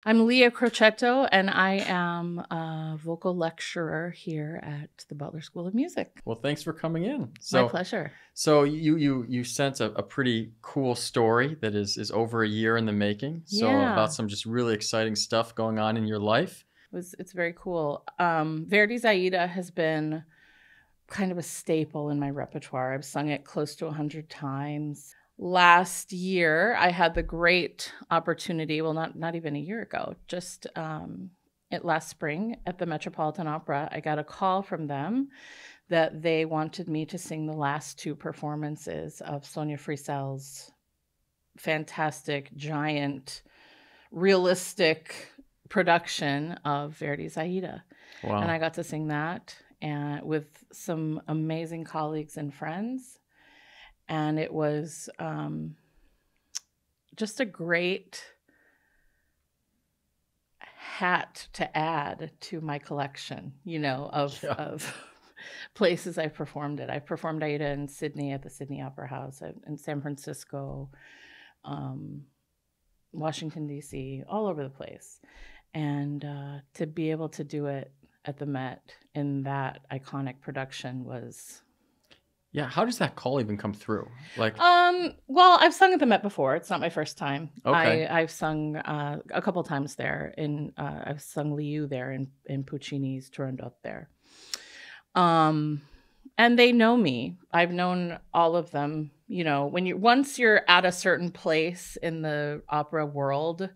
I'm Leah Crocetto, and I am a vocal lecturer here at the Butler School of Music. Well, thanks for coming in. My pleasure. So you sent a pretty cool story that is over a year in the making. So Yeah. about some just really exciting stuff going on in your life. It's very cool. Verdi's Aida has been kind of a staple in my repertoire. I've sung it close to 100 times. Last year, I had the great opportunity, well, not even a year ago, just last spring at the Metropolitan Opera, I got a call from them that they wanted me to sing the last two performances of Sonia Friesel's fantastic, giant, realistic production of Verdi's Aida. Wow. And I got to sing that and with some amazing colleagues and friends. And it was just a great hat to add to my collection, of places I've performed it. I've performed Aida in Sydney at the Sydney Opera House, in San Francisco, Washington, D.C., all over the place. And to be able to do it at the Met in that iconic production was... Yeah, how does that call even come through? Well, I've sung at the Met before. It's not my first time. Okay. I've sung a couple times there. I've sung Liu there in Puccini's Turandot there. And they know me. I've known all of them. You know, once you're at a certain place in the opera world,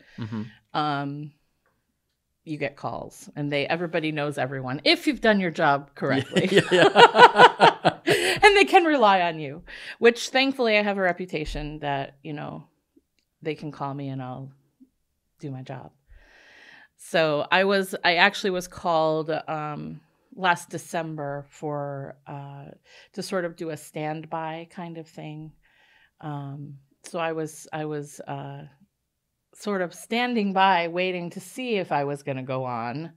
you get calls, and everybody knows everyone if you've done your job correctly. Yeah. And they can rely on you, which thankfully I have a reputation that, they can call me and I'll do my job. So I actually was called last December to sort of do a standby kind of thing. So I was sort of standing by, waiting to see if I was going to go on.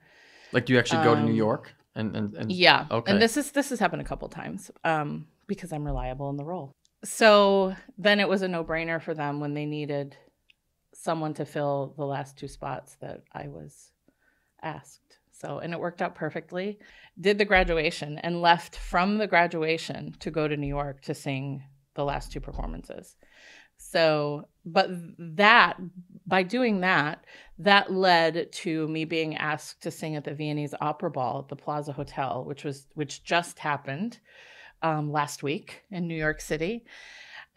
Like, do you actually go to New York? And yeah. Okay. And this has happened a couple times because I'm reliable in the role. So then it was a no-brainer for them when they needed someone to fill the last two spots that I was asked. So, and it worked out perfectly. Did the graduation and left from the graduation to go to New York to sing the last two performances. So, but by doing that led to me being asked to sing at the Viennese Opera Ball at the Plaza Hotel, which just happened last week in New York City.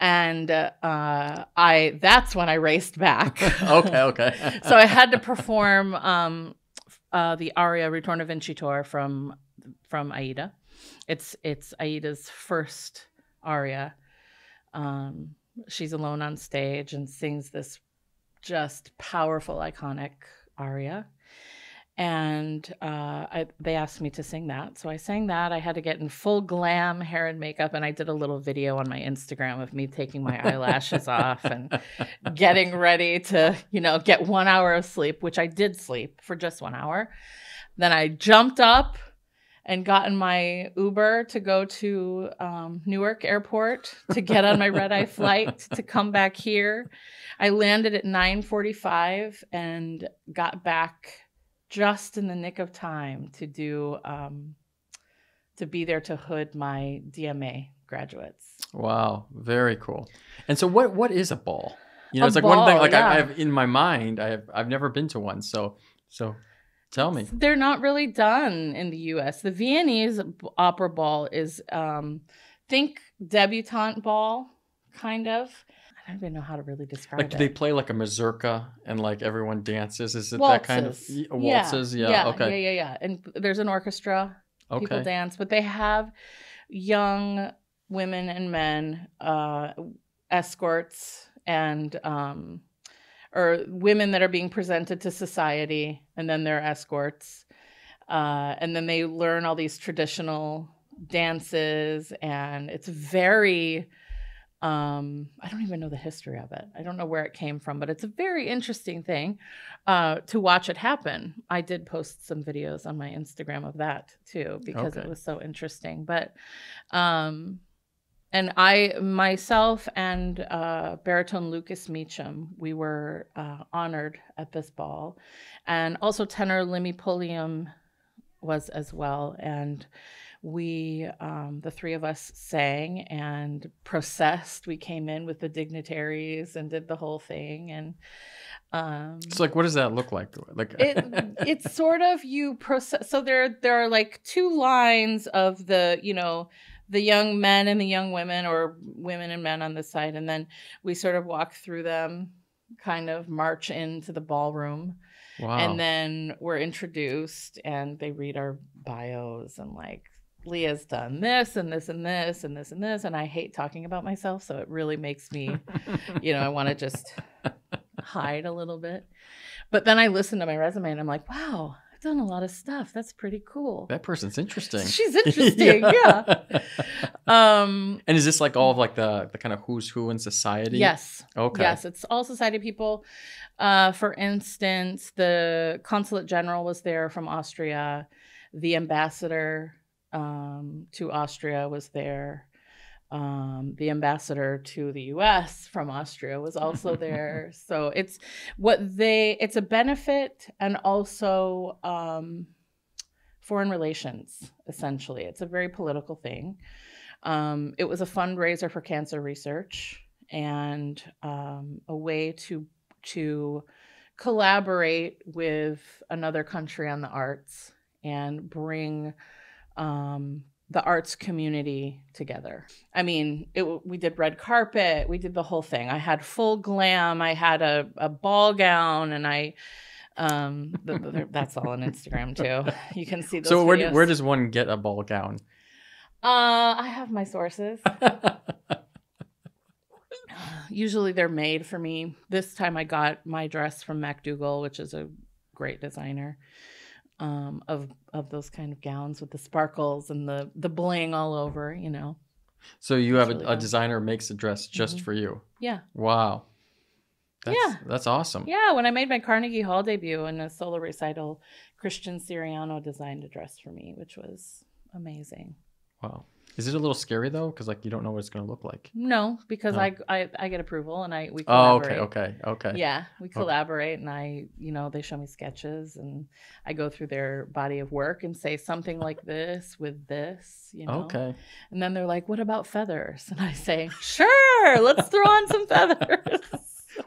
And that's when I raced back. Okay. So I had to perform the aria Ritorno Vincitore from Aida. It's Aida's first aria. She's alone on stage and sings this just powerful, iconic aria. And they asked me to sing that. So I sang that. I had to get in full glam hair and makeup. And I did a little video on my Instagram of me taking my eyelashes off and getting ready to, get 1 hour of sleep, which I did sleep for just 1 hour. Then I jumped up and got in my Uber to go to Newark Airport to get on my red-eye flight to come back here. I landed at 9:45 and got back just in the nick of time to be there to hood my DMA graduates. Wow, very cool. And so what is a ball? It's like ball, one thing yeah. I have in my mind. I've never been to one, so tell me. They're not really done in the U.S. The Viennese Opera Ball is, think debutante ball, kind of. I don't even know how to really describe it. Do they play like a mazurka and like everyone dances? Is it waltzes. That kind of waltzes? Yeah. Okay. Yeah. And there's an orchestra. Okay. People dance, but they have young women and men, escorts, and or women that are being presented to society, and then they're escorts. And then they learn all these traditional dances, and it's very, I don't even know the history of it. I don't know where it came from, but it's a very interesting thing to watch it happen. I did post some videos on my Instagram of that too, because it was so interesting. But And I, myself and baritone Lucas Meacham, we were honored at this ball. And also tenor Limmy Pulliam was as well. And we, the three of us sang and processed. We came in with the dignitaries and did the whole thing. And So like, what does that look like? Like it's sort of you process. So there are like two lines of the, you know, the young men and the young women, or women and men on this side. And then we sort of walk through them, kind of march into the ballroom. Wow. And then we're introduced and they read our bios and like, Leah's done this and this and this and this and this. And I hate talking about myself. So it really makes me, you know, I want to just hide a little bit. But then I listen to my resume and I'm like, wow, I've done a lot of stuff. That's pretty cool. That person's interesting. She's interesting. Yeah. And is this like all of like the kind of who's who in society? Yes. Okay. Yes. It's all society people. For instance, the consulate general was there from Austria. The ambassador to Austria was there. The ambassador to the US from Austria was also there. So it's a benefit and also foreign relations, essentially. It's a very political thing. It was a fundraiser for cancer research and a way to collaborate with another country on the arts and bring the arts community together. I mean, we did red carpet, we did the whole thing. I had full glam, I had a ball gown, and that's all on Instagram too. You can see those. So where does one get a ball gown? I have my sources. Usually they're made for me. This time I got my dress from MacDougall, which is a great designer. Of those kind of gowns with the sparkles and the bling all over, you know. So you have a designer makes a dress just for you. Yeah. Wow. That's awesome. Yeah. When I made my Carnegie Hall debut in a solo recital, Christian Siriano designed a dress for me, which was amazing. Wow. Is it a little scary though? Because like you don't know what it's going to look like. No, because I get approval and we collaborate. Oh, okay. Yeah, we collaborate and they show me sketches and I go through their body of work and say something like this with this, you know. Okay. And then they're like, "What about feathers?" And I say, "Sure, let's throw on some feathers."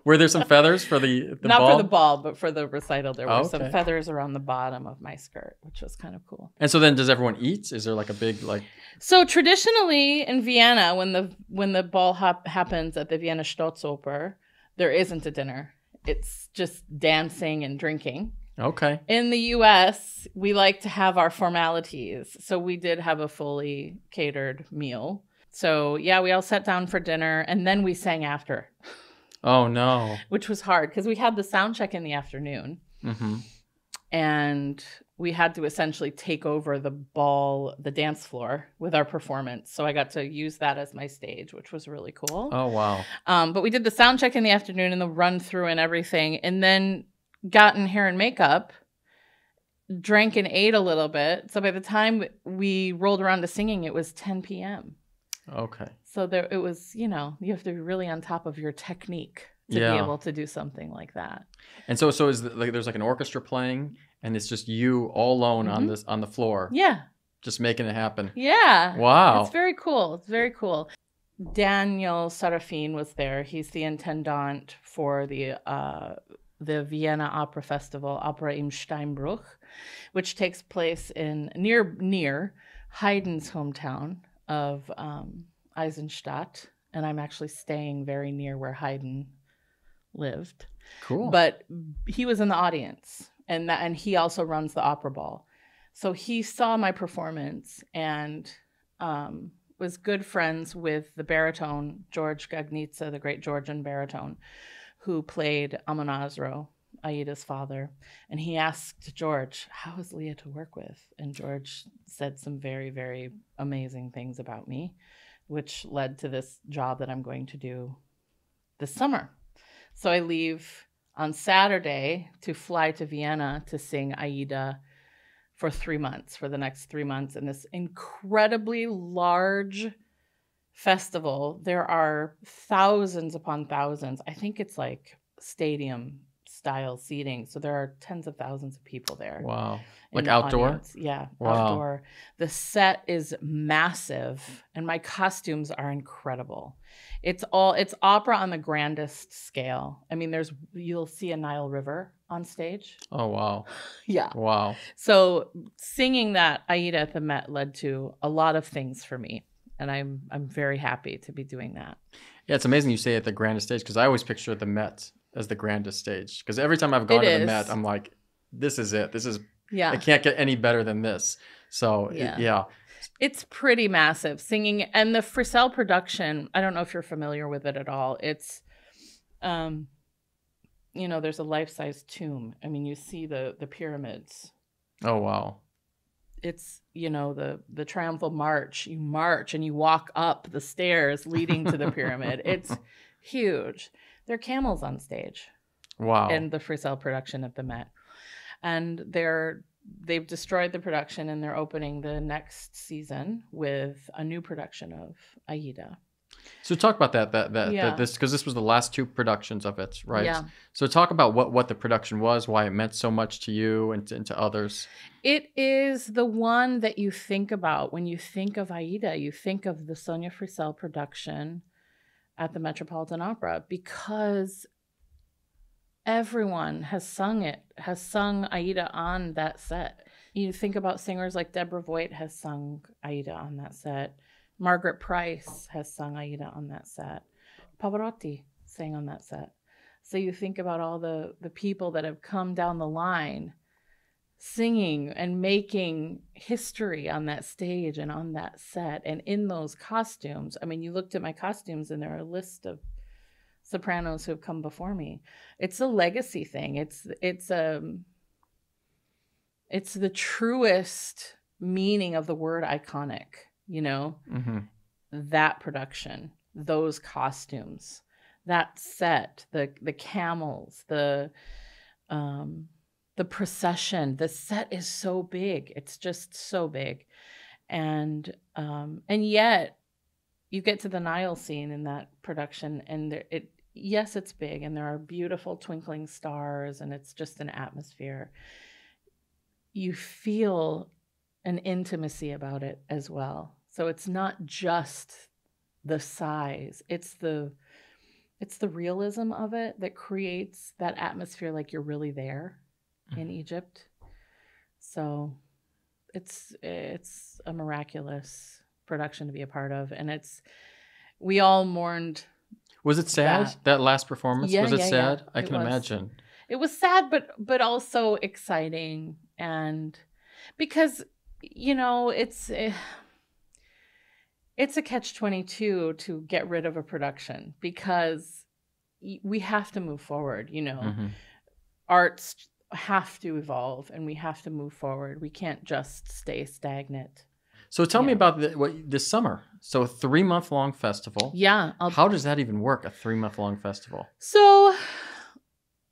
Were there some feathers for the Not ball? for the ball, but for the recital, there were some feathers around the bottom of my skirt, which was kind of cool. And so then, does everyone eat? Is there like a big like? So traditionally in Vienna, when the ball happens at the Vienna Staatsoper, there isn't a dinner. It's just dancing and drinking. Okay. In the U.S., we like to have our formalities, so we did have a fully catered meal. So yeah, we all sat down for dinner, and then we sang after. Oh, no. Which was hard because we had the sound check in the afternoon. Mm-hmm. And we had to essentially take over the dance floor with our performance. So I got to use that as my stage, which was really cool. Oh, wow. But we did the sound check in the afternoon and the run through and everything. And then got in hair and makeup, drank and ate a little bit. So by the time we rolled around to singing, it was 10 p.m. Okay. So it was, you have to be really on top of your technique to be able to do something like that. And so is there's like an orchestra playing and it's just you all alone on the floor. Yeah. Just making it happen. Yeah. Wow. It's very cool. It's very cool. Daniel Sarafin was there. He's the intendant for the Vienna Opera Festival, Opera im Steinbruch, which takes place near Haydn's hometown of Eisenstadt, and I'm actually staying very near where Haydn lived. Cool. But he was in the audience, and he also runs the opera ball. So he saw my performance and was good friends with the baritone, George Gagnitsa, the great Georgian baritone, who played Amonasro, Aida's father. And he asked George, "How is Leah to work with?" And George said some very, very amazing things about me, which led to this job that I'm going to do this summer. So I leave on Saturday to fly to Vienna to sing Aida for 3 months, for the next 3 months, in this incredibly large festival, there are thousands upon thousands. I think it's like stadium style seating. So there are tens of thousands of people there. Wow. In Like the outdoor? audience. Yeah, Wow. outdoor. The set is massive and my costumes are incredible. It's opera on the grandest scale. I mean, you'll see a Nile River on stage. Oh, wow. Yeah. Wow. So singing that Aida at the Met led to a lot of things for me. And I'm very happy to be doing that. Yeah, it's amazing you say at the grandest stage, because I always picture the Met as the grandest stage. Because every time I've gone to the Met, I'm like, this is it. This is, it can't get any better than this. So yeah. It's pretty massive singing. And the Frisell production, I don't know if you're familiar with it at all. It's, you know, there's a life-size tomb. I mean, you see the pyramids. Oh, wow. It's, you know, the triumphal march. You march and you walk up the stairs leading to the pyramid. It's huge. There are camels on stage. Wow. In the Frisell production at the Met. And they've destroyed the production and they're opening the next season with a new production of Aida. So talk about this, because this was the last two productions of it, right? Yeah. So talk about what the production was, why it meant so much to you and to others. It is the one that you think about when you think of Aida. You think of the Sonia Frisell production at the Metropolitan Opera, because everyone has sung Aida on that set. You think about singers like Deborah Voigt has sung Aida on that set. Margaret Price has sung Aida on that set. Pavarotti sang on that set. So you think about all the people that have come down the line singing and making history on that stage and on that set and in those costumes. I mean, you looked at my costumes and there are a list of sopranos who have come before me. It's a legacy thing. It's the truest meaning of the word iconic, you know. Mm-hmm. That production, those costumes, that set, the camels, the procession. The set is so big. It's just so big. And yet you get to the Nile scene in that production and yes, it's big and there are beautiful twinkling stars and it's just an atmosphere. You feel an intimacy about it as well. So it's not just the size, it's the realism of it that creates that atmosphere like you're really there in Egypt. So it's a miraculous production to be a part of, and we all mourned. Was it sad, that last performance? Yeah, was it sad? Yeah. I can imagine. It was sad, but also exciting, and because, you know, it's a catch-22 to get rid of a production, because we have to move forward, you know. Mm-hmm. Arts have to evolve and we have to move forward. We can't just stay stagnant. So tell me about this summer. So a 3-month-long festival. Yeah. How does that even work, a 3-month-long festival? So,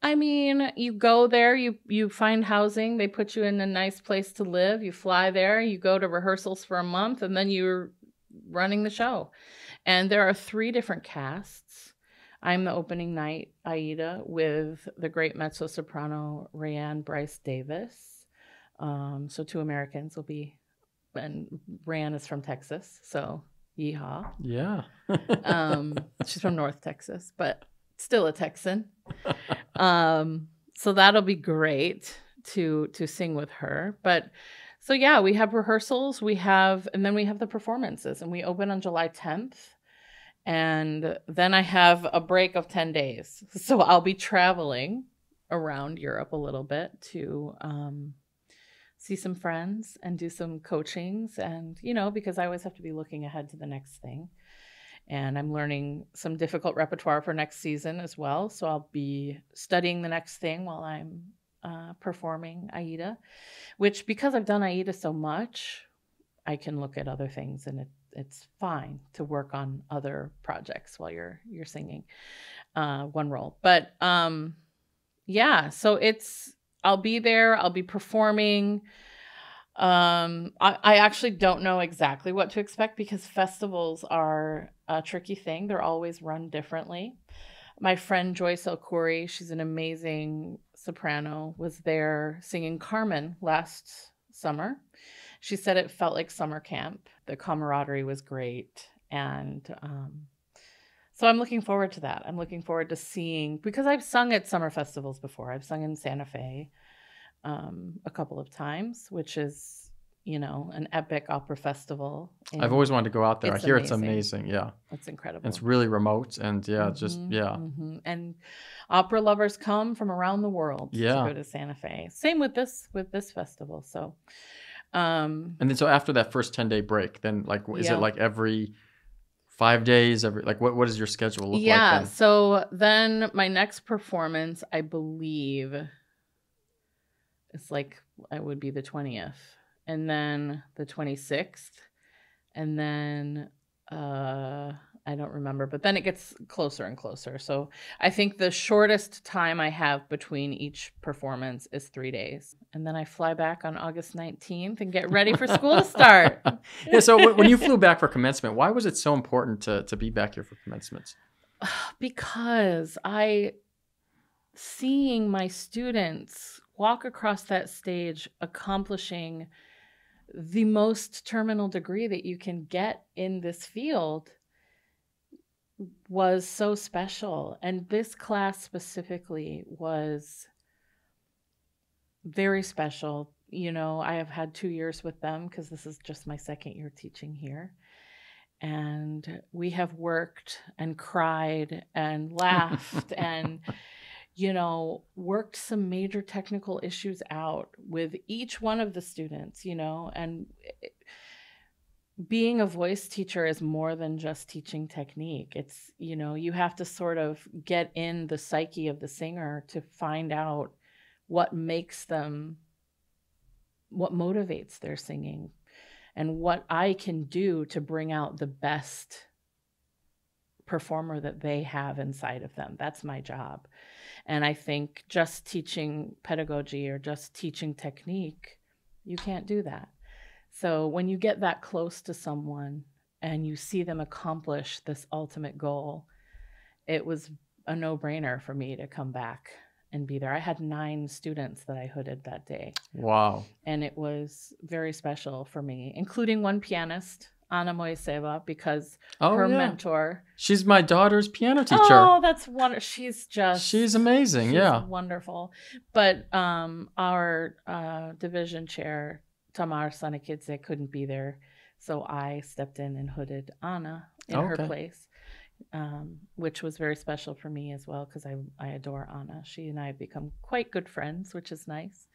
I mean, you go there, you find housing, they put you in a nice place to live, you fly there, you go to rehearsals for a month, and then you're running the show. And there are 3 different casts. I'm the opening night Aida with the great mezzo-soprano Rayanne Bryce Davis. So 2 Americans will be, and Rayanne is from Texas, so yeehaw. Yeah. She's from North Texas, but still a Texan. So that'll be great to sing with her. But so yeah, we have rehearsals, and then we have the performances, and we open on July 10th. And then I have a break of 10 days. So I'll be traveling around Europe a little bit to see some friends and do some coachings. And, you know, because I always have to be looking ahead to the next thing. And I'm learning some difficult repertoire for next season as well. So I'll be studying the next thing while I'm performing Aida, which, because I've done Aida so much, I can look at other things, and it's fine to work on other projects while you're singing one role. But yeah, so I'll be there, I'll be performing. I actually don't know exactly what to expect because festivals are a tricky thing. They're always run differently. My friend Joyce El-Khoury, she's an amazing soprano, was there singing Carmen last summer. She said it felt like summer camp. The camaraderie was great. And so I'm looking forward to that. I'm looking forward to seeing, because I've sung at summer festivals before. I've sung in Santa Fe a couple of times, which is, an epic opera festival. I've always wanted to go out there. I hear it's amazing. Yeah. It's incredible. It's really remote and And opera lovers come from around the world to go to Santa Fe. Same with this festival. So, and then so after that first 10-day break, then is it like every 5 days, what does your schedule look like? Yeah. So then my next performance, I believe, it's it would be the 20th, and then the 26th, and then I don't remember, but then it gets closer and closer. So I think the shortest time I have between each performance is 3 days, and then I fly back on August 19th and get ready for school to start. Yeah. So when you flew back for commencement, why was it so important to be back here for commencement? Because seeing my students walk across that stage accomplishing the most terminal degree that you can get in this field was so special. And this class specifically was very special. I have had 2 years with them because this is just my second year teaching here. And we have worked and cried and laughed and worked some major technical issues out with each one of the students, and being a voice teacher is more than just teaching technique. It's, you have to sort of get in the psyche of the singer to find out what motivates their singing and what I can do to bring out the best performer that they have inside of them. That's my job. And I think just teaching pedagogy or just teaching technique, you can't do that. So when you get that close to someone and you see them accomplish this ultimate goal, it was a no-brainer for me to come back and be there. I had 9 students that I hooded that day. Wow. And it was very special for me, including one pianist, Anna Moiseva, because her mentor. She's my daughter's piano teacher. Oh, that's wonderful. She's amazing. She's wonderful. But our division chair, Tamar Sanakidze, couldn't be there. So I stepped in and hooded Anna in her place, which was very special for me as well because I adore Anna. She and I have become quite good friends, which is nice.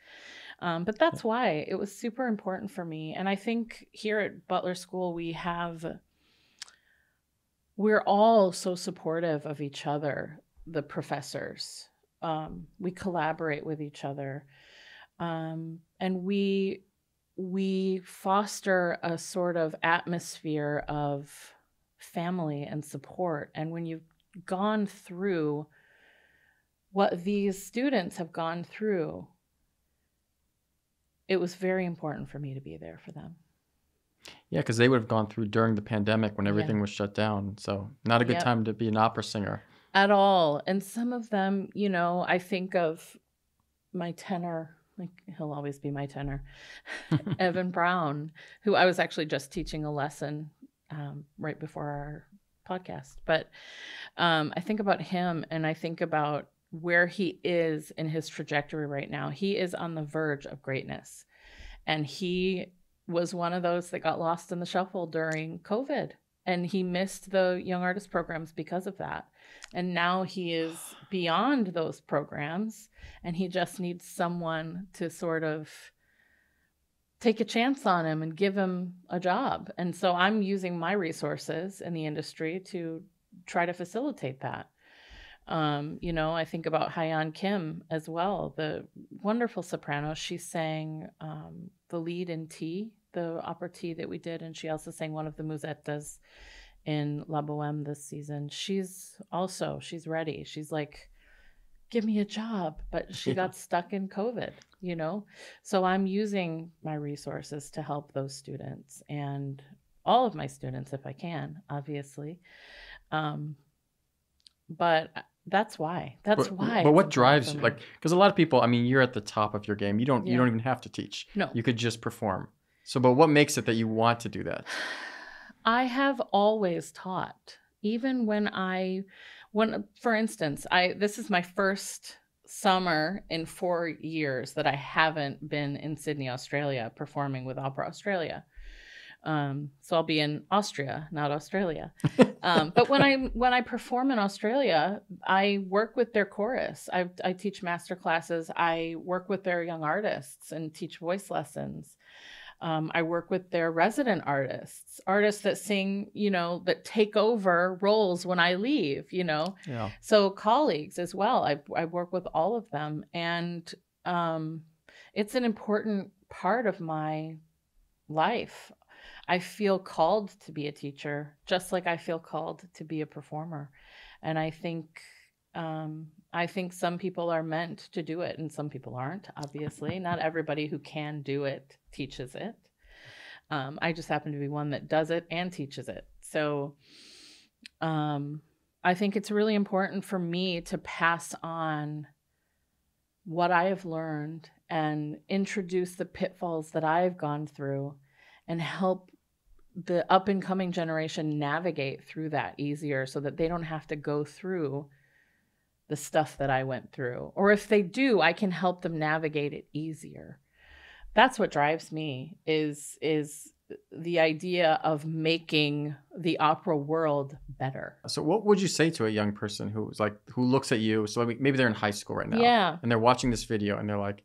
But that's why it was super important for me. And I think here at Butler School, we're all so supportive of each other, the professors. We collaborate with each other. And we foster a sort of atmosphere of family and support. And when you've gone through what these students have gone through, it was very important for me to be there for them. Yeah, because they would have gone through during the pandemic when everything was shut down. So not a good time to be an opera singer. At all. And some of them, I think of my tenor, he'll always be my tenor, Evan Brown, who I was actually just teaching a lesson right before our podcast. But I think about him and I think about where he is in his trajectory right now. He is on the verge of greatness. And he was one of those that got lost in the shuffle during COVID. And he missed the young artist programs because of that. And now he is beyond those programs. And he just needs someone to sort of take a chance on him and give him a job. And so I'm using my resources in the industry to try to facilitate that. I think about Hyeon Kim as well, the wonderful soprano. She sang the lead in T, the opera T that we did, and she also sang one of the musettas in La Boheme this season. She's ready. She's give me a job, but she got stuck in COVID, you know? So I'm using my resources to help those students and all of my students if I can, obviously. But that's why. That's why. But what drives you? Like, because a lot of people, I mean, you're at the top of your game. You don't even have to teach. No. You could just perform. So, but what makes it that you want to do that? I have always taught. Even for instance, this is my first summer in 4 years that I haven't been in Sydney, Australia, performing with Opera Australia. So I'll be in Austria, not Australia. But when I perform in Australia, I work with their chorus. I teach master classes. I work with their young artists and teach voice lessons. I work with their resident artists that sing, that take over roles when I leave, Yeah. So colleagues as well. I work with all of them. And it's an important part of my life. I feel called to be a teacher, just like I feel called to be a performer. And I think some people are meant to do it and some people aren't, obviously. Not everybody who can do it teaches it. I just happen to be one that does it and teaches it. So I think it's really important for me to pass on what I have learned and introduce the pitfalls that I've gone through and help the up and coming generation navigate through that easier so that they don't have to go through the stuff that I went through. Or if they do, I can help them navigate it easier. That's what drives me is the idea of making the opera world better. So what would you say to a young person who looks at you? So maybe they're in high school right now. Yeah. And they're watching this video and they're like,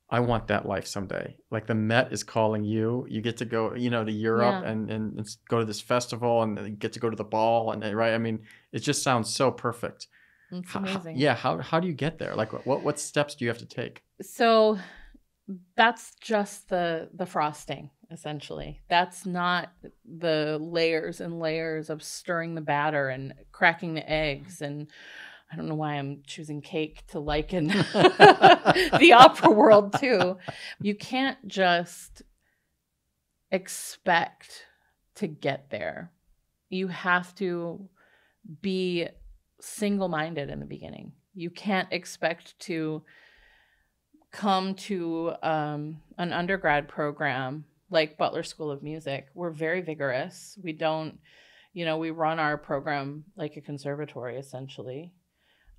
I want that life someday. Like the Met is calling you. You get to go, to Europe and go to this festival and get to go to the ball. And right. I mean, it just sounds so perfect. It's amazing. How do you get there? Like what steps do you have to take? So that's just the frosting, essentially. That's not the layers and layers of stirring the batter and cracking the eggs. And I don't know why I'm choosing cake to liken the opera world to. You can't just expect to get there. You have to be single-minded in the beginning. You can't expect to come to an undergrad program like Butler School of Music. We're very vigorous. We don't, we run our program like a conservatory, essentially.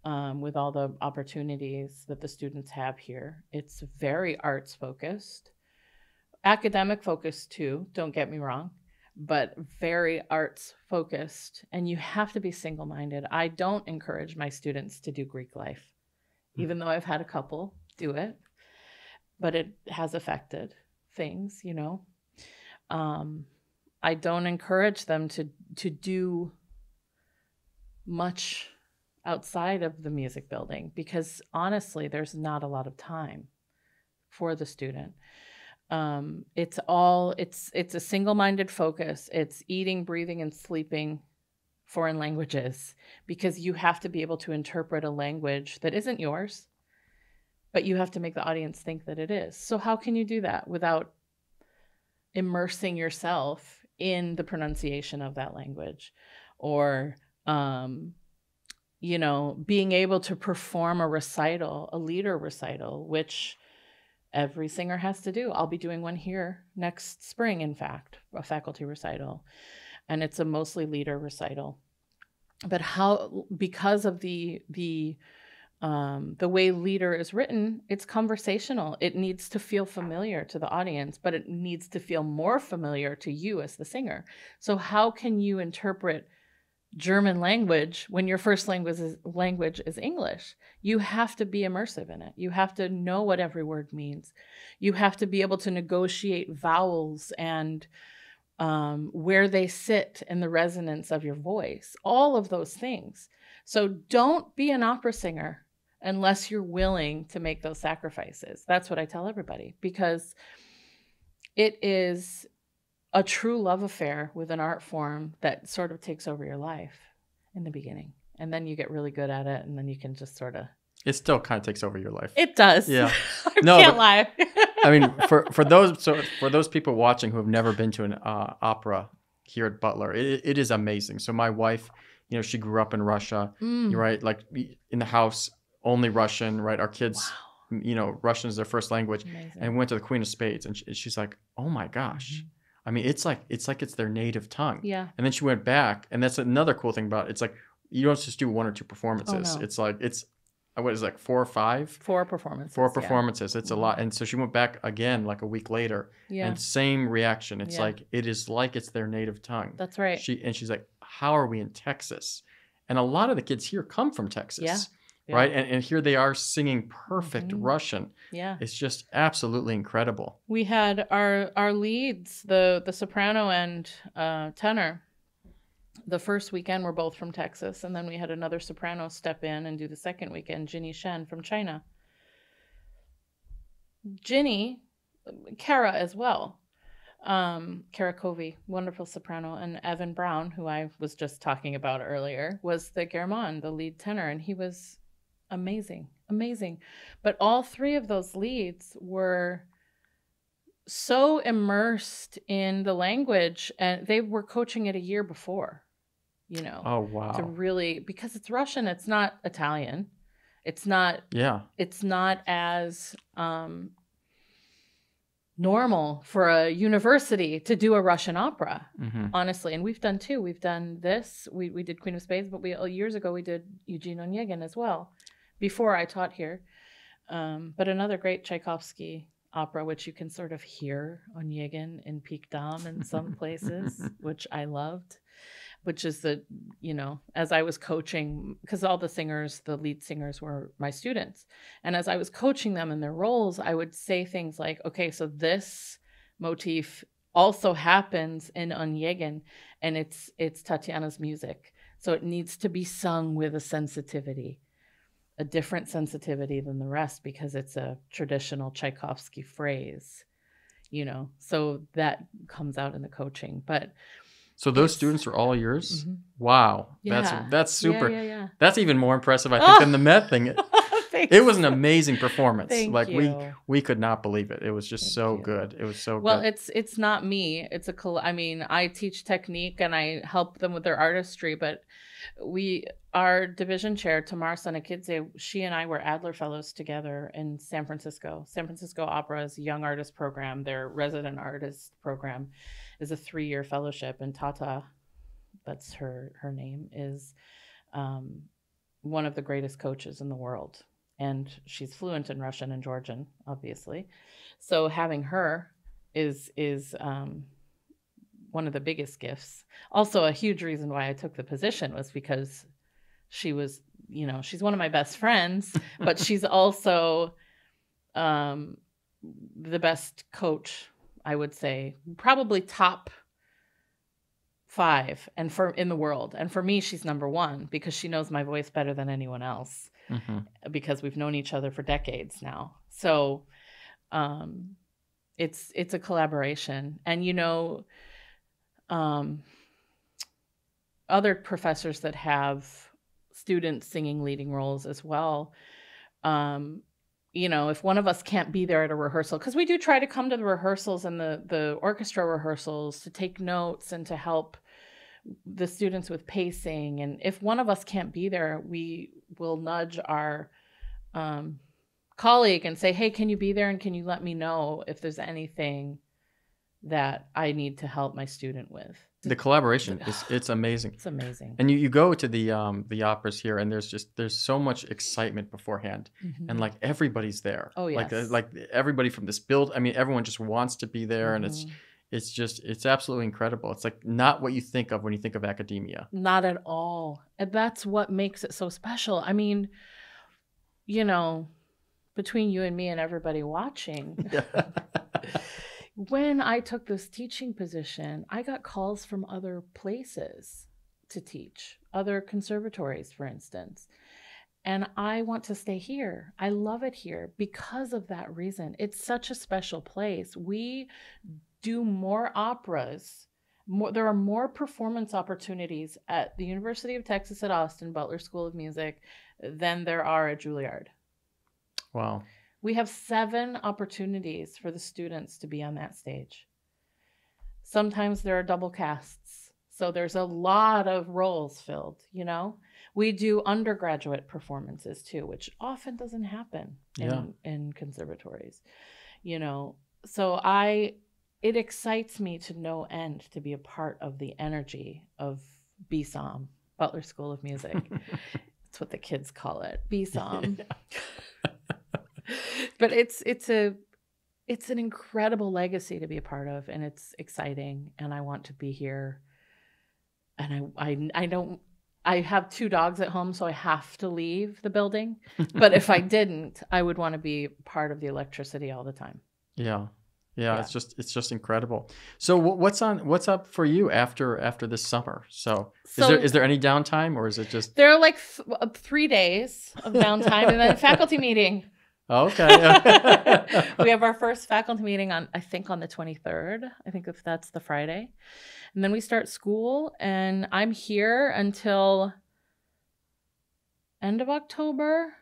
With all the opportunities that the students have here. It's very arts focused, academic focused too, don't get me wrong, but very arts focused. And you have to be single-minded. I don't encourage my students to do Greek life, even though I've had a couple do it, but it has affected things, I don't encourage them to do much outside of the music building because honestly, there's not a lot of time for the student. It's a single-minded focus. It's eating, breathing, and sleeping foreign languages because you have to be able to interpret a language that isn't yours, but you have to make the audience think that it is. So how can you do that without immersing yourself in the pronunciation of that language or, being able to perform a recital, a lieder recital, which every singer has to do. I'll be doing one here next spring, in fact, a faculty recital. And it's a mostly lieder recital. But because of the way lieder is written, it's conversational. It needs to feel familiar to the audience, but it needs to feel more familiar to you as the singer. So how can you interpret German language when your first language is English? You have to be immersive in it. You have to know what every word means. You have to be able to negotiate vowels and where they sit in the resonance of your voice, all of those things. So don't be an opera singer unless you're willing to make those sacrifices. That's what I tell everybody, because it is a true love affair with an art form that sort of takes over your life in the beginning. And then you get really good at it, and then you can just sort of It still kind of takes over your life. It does. Yeah. I No, can't but- lie. I mean, for those people watching who have never been to an opera here at Butler, it is amazing. So my wife, you know, she grew up in Russia, right? Like in the house, only Russian, right? Our kids, you know, Russian is their first language, Amazing. and went to the Queen of Spades, and she's like, oh my gosh. I mean, it's like it's their native tongue. Yeah. And then she went back, and that's another cool thing about it. It's like you don't just do 1 or 2 performances. Oh, no. It's like what is it, like 4 or 5? 4 performances. 4 yeah. performances. It's a lot. And so she went back again like a week later. Yeah. And same reaction. It's Yeah. like it's their native tongue. That's right. She's like, how are we in Texas? And a lot of the kids here come from Texas. Yeah. Yeah. Right. And here they are singing perfect Russian. Yeah. It's just absolutely incredible. We had our leads, the soprano and tenor. The first weekend were both from Texas, and then we had another soprano step in and do the second weekend, Ginny Shen from China. Ginny, Kara as well. Kara Covey, wonderful soprano, and Evan Brown, who I was just talking about earlier, was the German, the lead tenor, and he was amazing. But all 3 of those leads were so immersed in the language, and they were coaching it a year before, you know. Oh, wow. To really, because it's Russian, it's not Italian. It's not as normal for a university to do a Russian opera, honestly. And we've done 2. We've done this. We did Queen of Spades, but years ago we did Eugene Onegin as well, before I taught here. But another great Tchaikovsky opera, which you can sort of hear Onegin in Peak Dam in some places, which I loved, which is as I was coaching, because all the lead singers were my students. And as I was coaching them in their roles, I would say things like, okay, so this motif also happens in Onegin, and it's Tatiana's music. So it needs to be sung with a different sensitivity than the rest, because it's a traditional Tchaikovsky phrase, you know, so that comes out in the coaching. But so those students are all yours? Wow. Yeah. That's super. Yeah. That's even more impressive, I think, than the Met thing. It was an amazing performance. Thank you. we could not believe it. It was just good. It was so well, good. it's not me. It's I teach technique and I help them with their artistry, but our division chair, Tamar Sanakidze, she and I were Adler Fellows together in San Francisco. San Francisco Opera's Young Artist Program, their resident artist program, is a 3-year fellowship. And Tata, that's her name, is one of the greatest coaches in the world. And she's fluent in Russian and Georgian, obviously. So having her is one of the biggest gifts. Also, a huge reason why I took the position was because she was, she's one of my best friends, but she's also the best coach, I would say, probably top 5 in the world. And for me, she's number 1 because she knows my voice better than anyone else, because we've known each other for decades now. So it's a collaboration. And, other professors that have students singing leading roles as well, if one of us can't be there at a rehearsal, because we do try to come to the rehearsals and the orchestra rehearsals to take notes and to help the students with pacing. And if one of us can't be there, we will nudge our colleague and say, hey, can you be there? And can you let me know if there's anything that I need to help my student with? The collaboration it's amazing. It's amazing. And you go to the operas here, and there's so much excitement beforehand, and like everybody's there. Oh yes. Like everybody from this build. I mean, everyone just wants to be there, and it's absolutely incredible. It's like not what you think of when you think of academia. Not at all. And that's what makes it so special. I mean, between you and me and everybody watching. When I took this teaching position, I got calls from other places to teach, other conservatories, for instance. And I want to stay here. I love it here because of that reason. It's such a special place. We do more operas. There are more performance opportunities at the University of Texas at Austin, Butler School of Music, than there are at Juilliard. Wow. We have 7 opportunities for the students to be on that stage. Sometimes there are double casts. So there's a lot of roles filled, you know? We do undergraduate performances too, which often doesn't happen in conservatories, you know? So it excites me to no end to be a part of the energy of BSOM, Butler School of Music. That's what the kids call it, BSOM. But it's an incredible legacy to be a part of, and it's exciting, and I want to be here. And I have 2 dogs at home, so I have to leave the building. But if I didn't, I would want to be part of the electricity all the time. Yeah. It's just incredible. So what's up for you after this summer? So is there any downtime, or is it just there are like 3 days of downtime and then a faculty meeting. Okay. We have our first faculty meeting on the 23rd. I think if that's the Friday. And then we start school, and I'm here until end of October.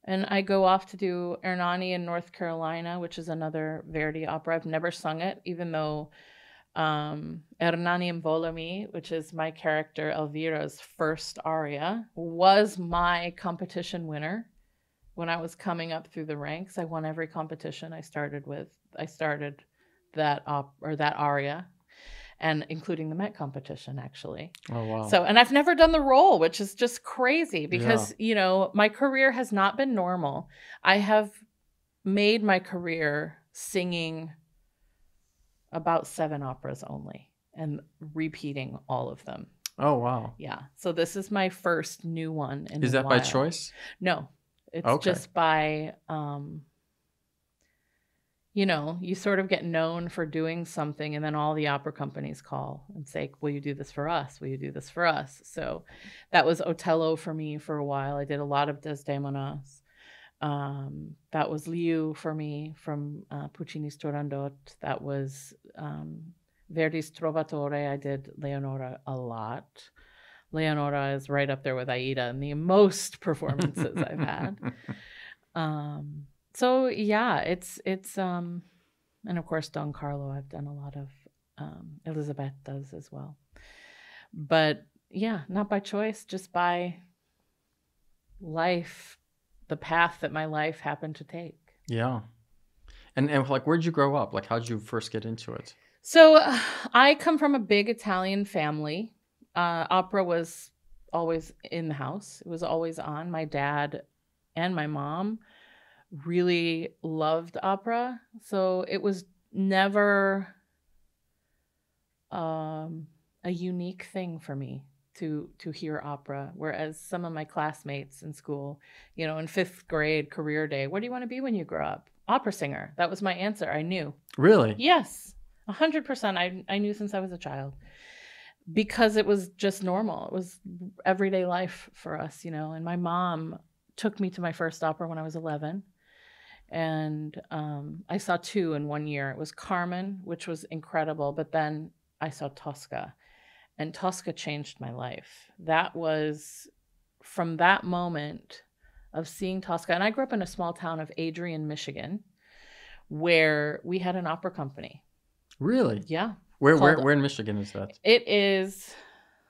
And I go off to do Ernani in North Carolina, which is another Verdi opera. I've never sung it, even though Ernani in Volami, which is my character Elvira's first aria, was my competition winner. When I was coming up through the ranks, I won every competition I started that aria, and including the Met competition, actually. Oh, wow. So, and I've never done the role, which is just crazy because, you know, my career has not been normal. I have made my career singing about 7 operas only and repeating all of them. Oh, wow. Yeah. So this is my first new one in a while. Is that by choice? No. It's just by, you know, you sort of get known for doing something, and then all the opera companies call and say, will you do this for us? Will you do this for us? So that was Otello for me for a while. I did a lot of Desdemonas. That was Liu for me from Puccini's Turandot. That was Verdi's Trovatore. I did Leonora a lot. Leonora is right up there with Aida in the most performances I've had. So yeah, it's and of course Don Carlo I've done a lot of. Elizabeth does as well. But yeah, not by choice, just by life, the path that my life happened to take. Yeah. And like, where'd you grow up? Like, how'd you first get into it? So I come from a big Italian family. Opera was always in the house. It was always on. My dad and my mom really loved opera. So it was never a unique thing for me to hear opera. Whereas some of my classmates in school, you know, in 5th grade career day, what do you want to be when you grow up? Opera singer. That was my answer. I knew. Really? Yes. 100%. I knew since I was a child. Because it was just normal. It was everyday life for us, you know. And my mom took me to my first opera when I was 11. And I saw 2 in 1 year. It was Carmen, which was incredible. But then I saw Tosca. And Tosca changed my life. That was from that moment of seeing Tosca. And I grew up in a small town of Adrian, Michigan, where we had an opera company. Really? Yeah. Where in Michigan is that? It is,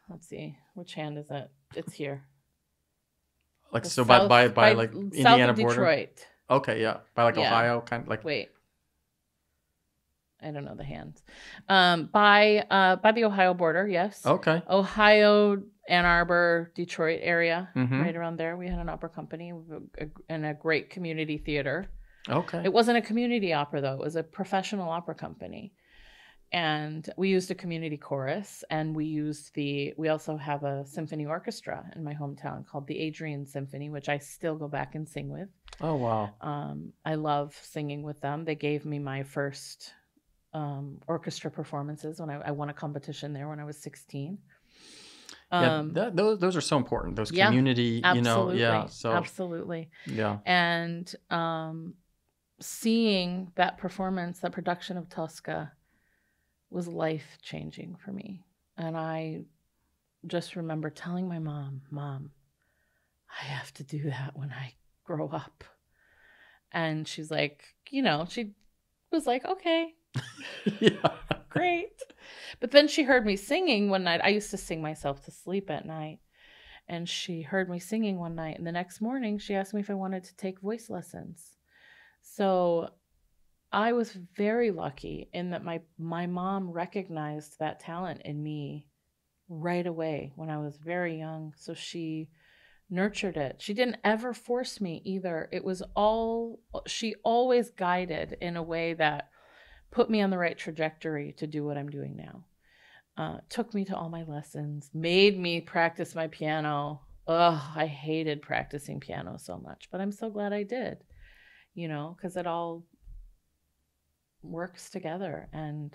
let's see, which hand is it? It's here. Like, so south, by like Indiana south of border? Detroit. Okay, yeah. By like Ohio, kind of like. Wait. I don't know the hands. By the Ohio border, yes. Okay. Ohio, Ann Arbor, Detroit area, mm-hmm. right around there. We had an opera company and a great community theater. Okay. It wasn't a community opera, though. It was a professional opera company. And we used a community chorus, and we also have a symphony orchestra in my hometown called the Adrian Symphony, which I still go back and sing with. Oh, wow. I love singing with them. They gave me my first orchestra performances when I won a competition there when I was 16. Those are so important. Those community, absolutely. you know, yeah. So absolutely. Yeah. And seeing that performance, that production of Tosca, was life-changing for me. And I just remember telling my mom, I have to do that when I grow up. And she's like, she was like, okay, Yeah. great. But then she heard me singing one night. I used to sing myself to sleep at night. And she heard me singing one night. And the next morning, she asked me if I wanted to take voice lessons. So I was very lucky in that my mom recognized that talent in me right away when I was very young. So she nurtured it. She didn't ever force me either. It was she always guided in a way that put me on the right trajectory to do what I'm doing now. Took me to all my lessons, made me practice my piano. Ugh, I hated practicing piano so much, but I'm so glad I did, because it all works together. And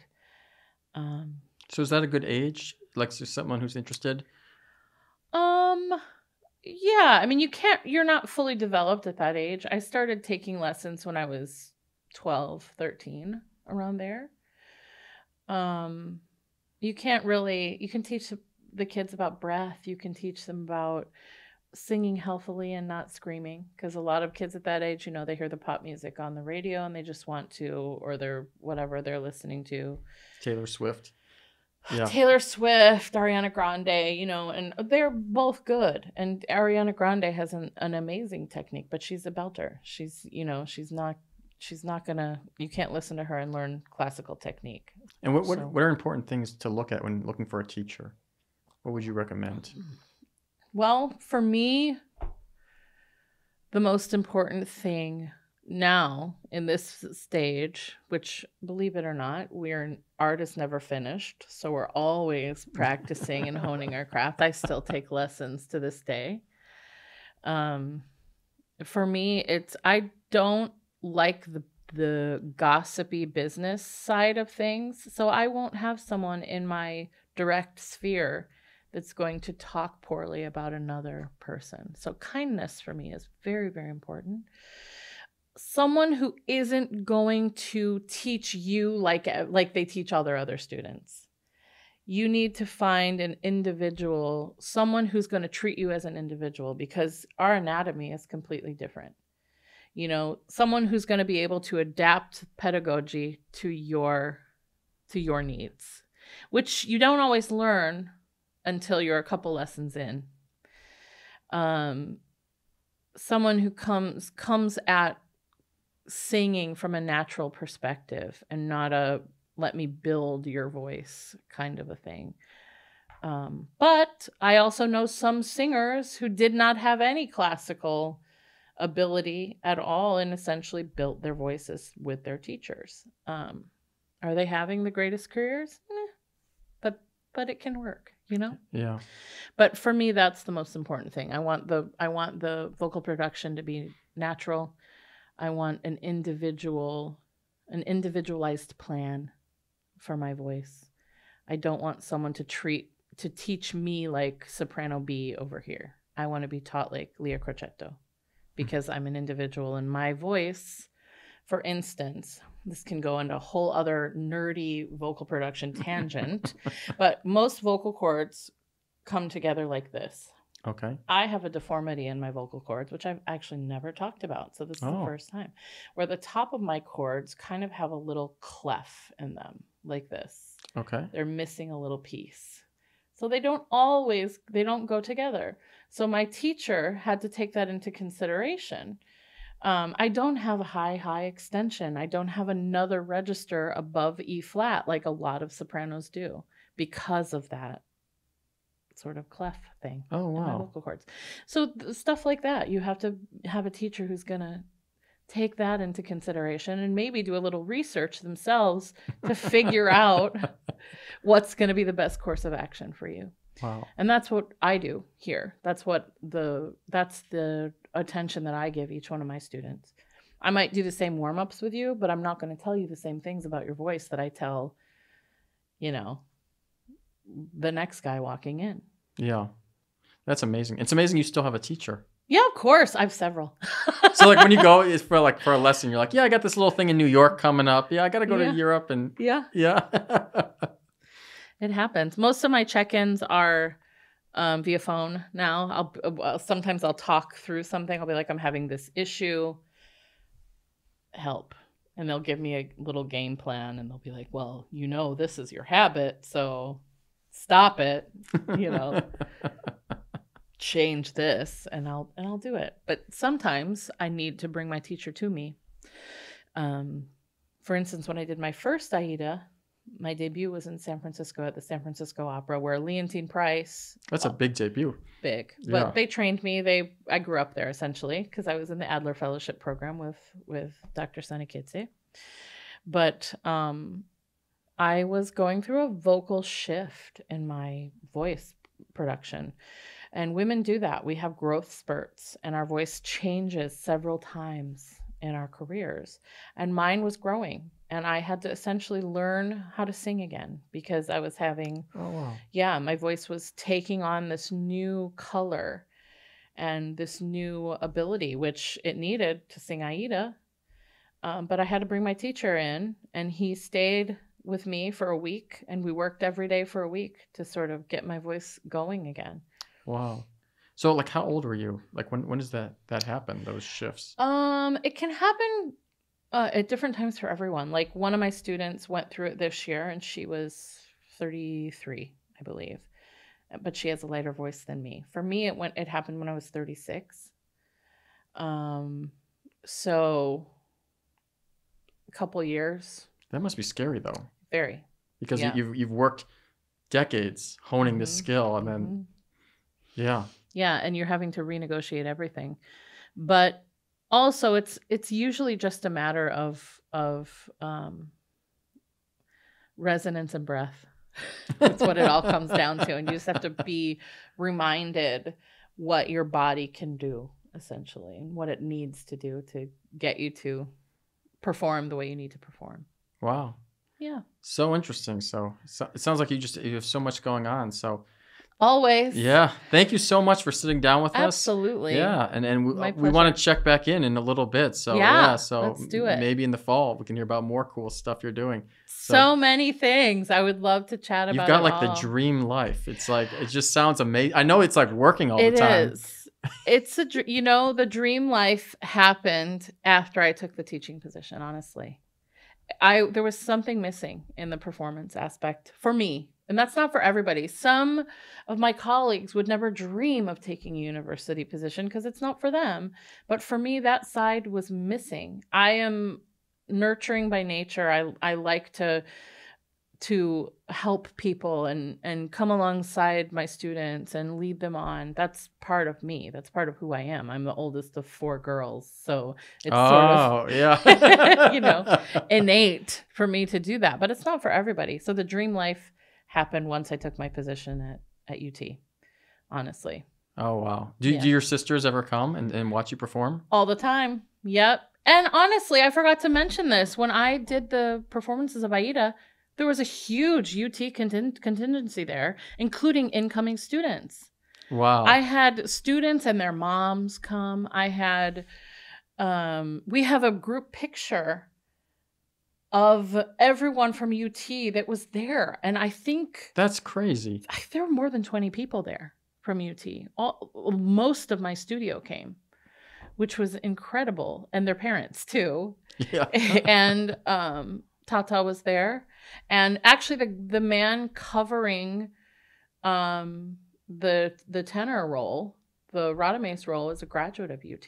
so is that a good age? Like, so someone who's interested? Yeah, I mean, you're not fully developed at that age. I started taking lessons when I was 12, 13, around there. You can teach the kids about breath. You can teach them about singing healthily and not screaming, because a lot of kids at that age, they hear the pop music on the radio and they just want to, or they're whatever they're listening to. Taylor Swift. Yeah. Taylor Swift, Ariana Grande, and they're both good. And Ariana Grande has an amazing technique, but she's a belter. She's not gonna, you can't listen to her and learn classical technique. And what are important things to look at when looking for a teacher? What would you recommend? Well, for me, the most important thing now in this stage, which, believe it or not, art is never finished. So we're always practicing and honing our craft. I still take lessons to this day. For me, I don't like the gossipy business side of things. So I won't have someone in my direct sphere that's going to talk poorly about another person. So kindness for me is very, very important. Someone who isn't going to teach you like they teach all their other students. You need to find an individual, someone who's going to treat you as an individual, because our anatomy is completely different. Someone who's going to be able to adapt pedagogy to your needs, which you don't always learn until you're a couple lessons in. Someone who comes at singing from a natural perspective and not a let me build your voice kind of a thing. But I also know some singers who did not have any classical ability at all and essentially built their voices with their teachers. Are they having the greatest careers? But it can work, Yeah. But for me, that's the most important thing. I want the vocal production to be natural. I want an individualized plan for my voice. I don't want someone to teach me like soprano B over here. I want to be taught like Leah Crocetto, because I'm an individual, and my voice, for instance, this can go into a whole other nerdy vocal production tangent, but most vocal cords come together like this. Okay. I have a deformity in my vocal cords, which I've actually never talked about. So this is the first time, where the top of my cords kind of have a little clef in them like this. Okay. They're missing a little piece. So they don't go together. So my teacher had to take that into consideration. I don't have a high extension. I don't have another register above E flat like a lot of sopranos do because of that sort of clef thing. Oh, wow. In my vocal cords. So stuff like that. You have to have a teacher who's going to take that into consideration and maybe do a little research themselves to figure out what's going to be the best course of action for you. Wow. And that's what I do here. That's the attention that I give each one of my students. I might do the same warm-ups with you, but I'm not going to tell you the same things about your voice that I tell, the next guy walking in. Yeah. That's amazing. It's amazing you still have a teacher. Yeah, of course. I have several. So like when you go is for a lesson, you're like, yeah, I got this little thing in New York coming up. Yeah, I got to go to Europe and yeah. Yeah. It happens. Most of my check-ins are via phone now. Sometimes I'll talk through something. I'll be like, I'm having this issue. Help. And they'll give me a little game plan, and they'll be like, well, this is your habit, so stop it, change this, and I'll do it. But sometimes I need to bring my teacher to me. For instance, when I did my first Aida, my debut was in San Francisco at the San Francisco Opera, where Leontine Price. That's a big debut. Big. Yeah. But they trained me. I grew up there, essentially, because I was in the Adler Fellowship program with Dr. Sanikidze. But I was going through a vocal shift in my voice production. And women do that. We have growth spurts, and our voice changes several times in our careers. And mine was growing. And I had to essentially learn how to sing again, because I was having, my voice was taking on this new color and this new ability, which it needed to sing Aida. But I had to bring my teacher in, and he stayed with me for a week, and we worked every day for a week to sort of get my voice going again. Wow. So like, how old were you? Like when does that happen, those shifts? It can happen at different times for everyone. Like, one of my students went through it this year, and she was 33, I believe, but she has a lighter voice than me. For me, it happened when I was 36. So a couple years. That must be scary, though. Very. Because you've worked decades honing this skill, and then Yeah, and you're having to renegotiate everything. But also, it's usually just a matter of resonance and breath. That's what it all comes down to. And you just have to be reminded what your body can do, essentially, and what it needs to do to get you to perform the way you need to perform. Wow. Yeah. So interesting. So it sounds like you have so much going on. So always. Yeah. Thank you so much for sitting down with us. Absolutely. Yeah. And we want to check back in a little bit. So so let's do it. Maybe in the fall we can hear about more cool stuff you're doing. So many things. I would love to chat about. You've got like the dream life. It's like, it just sounds amazing. I know it's like working all the time. It is. It's the dream life happened after I took the teaching position, honestly. There was something missing in the performance aspect for me. And that's not for everybody. Some of my colleagues would never dream of taking a university position because it's not for them. But for me, that side was missing. I am nurturing by nature. I like to help people and come alongside my students and lead them on. That's part of me. That's part of who I am. I'm the oldest of 4 girls. So it's sort of, innate for me to do that. But it's not for everybody. So the dream life happened once I took my position at UT, honestly. Oh, wow. Do your sisters ever come and watch you perform? All the time. Yep. And honestly, I forgot to mention this. When I did the performances of Aida, there was a huge UT contingency there, including incoming students. Wow. I had students and their moms come. I had, we have a group picture of everyone from UT that was there. And I think that's crazy. There were more than 20 people there from UT. Most of my studio came, which was incredible. And their parents too. Yeah. And Tata was there. And actually the man covering the tenor role, the Radamés role, is a graduate of UT.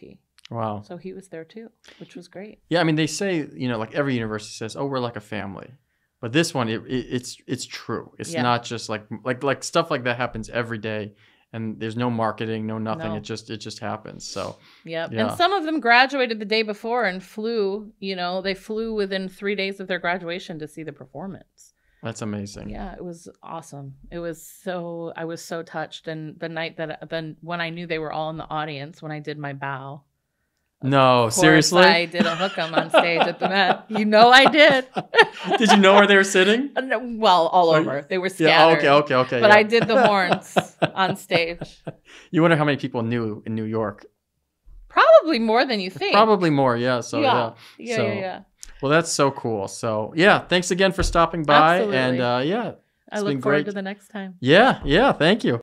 Wow. So he was there too, which was great. Yeah, I mean, they say, like every university says, oh, we're like a family. But this one, it's true. It's not just like stuff like that happens every day, and there's no marketing, no nothing. No. It just happens. So yep. Yeah. And some of them graduated the day before and flew. They flew within 3 days of their graduation to see the performance. That's amazing. Yeah, it was awesome. I was so touched. And the night when I knew they were all in the audience, when I did my bow. No, seriously? I did a hook 'em on stage at the Met. I did. Did you know where they were sitting? Well, all over. They were scattered. Yeah, okay. But I did the horns on stage. You wonder how many people knew in New York? Probably more than you think. Probably more, yeah. So Yeah. Well, that's so cool. So yeah, thanks again for stopping by. Absolutely. And I look forward to the next time. Yeah. Thank you.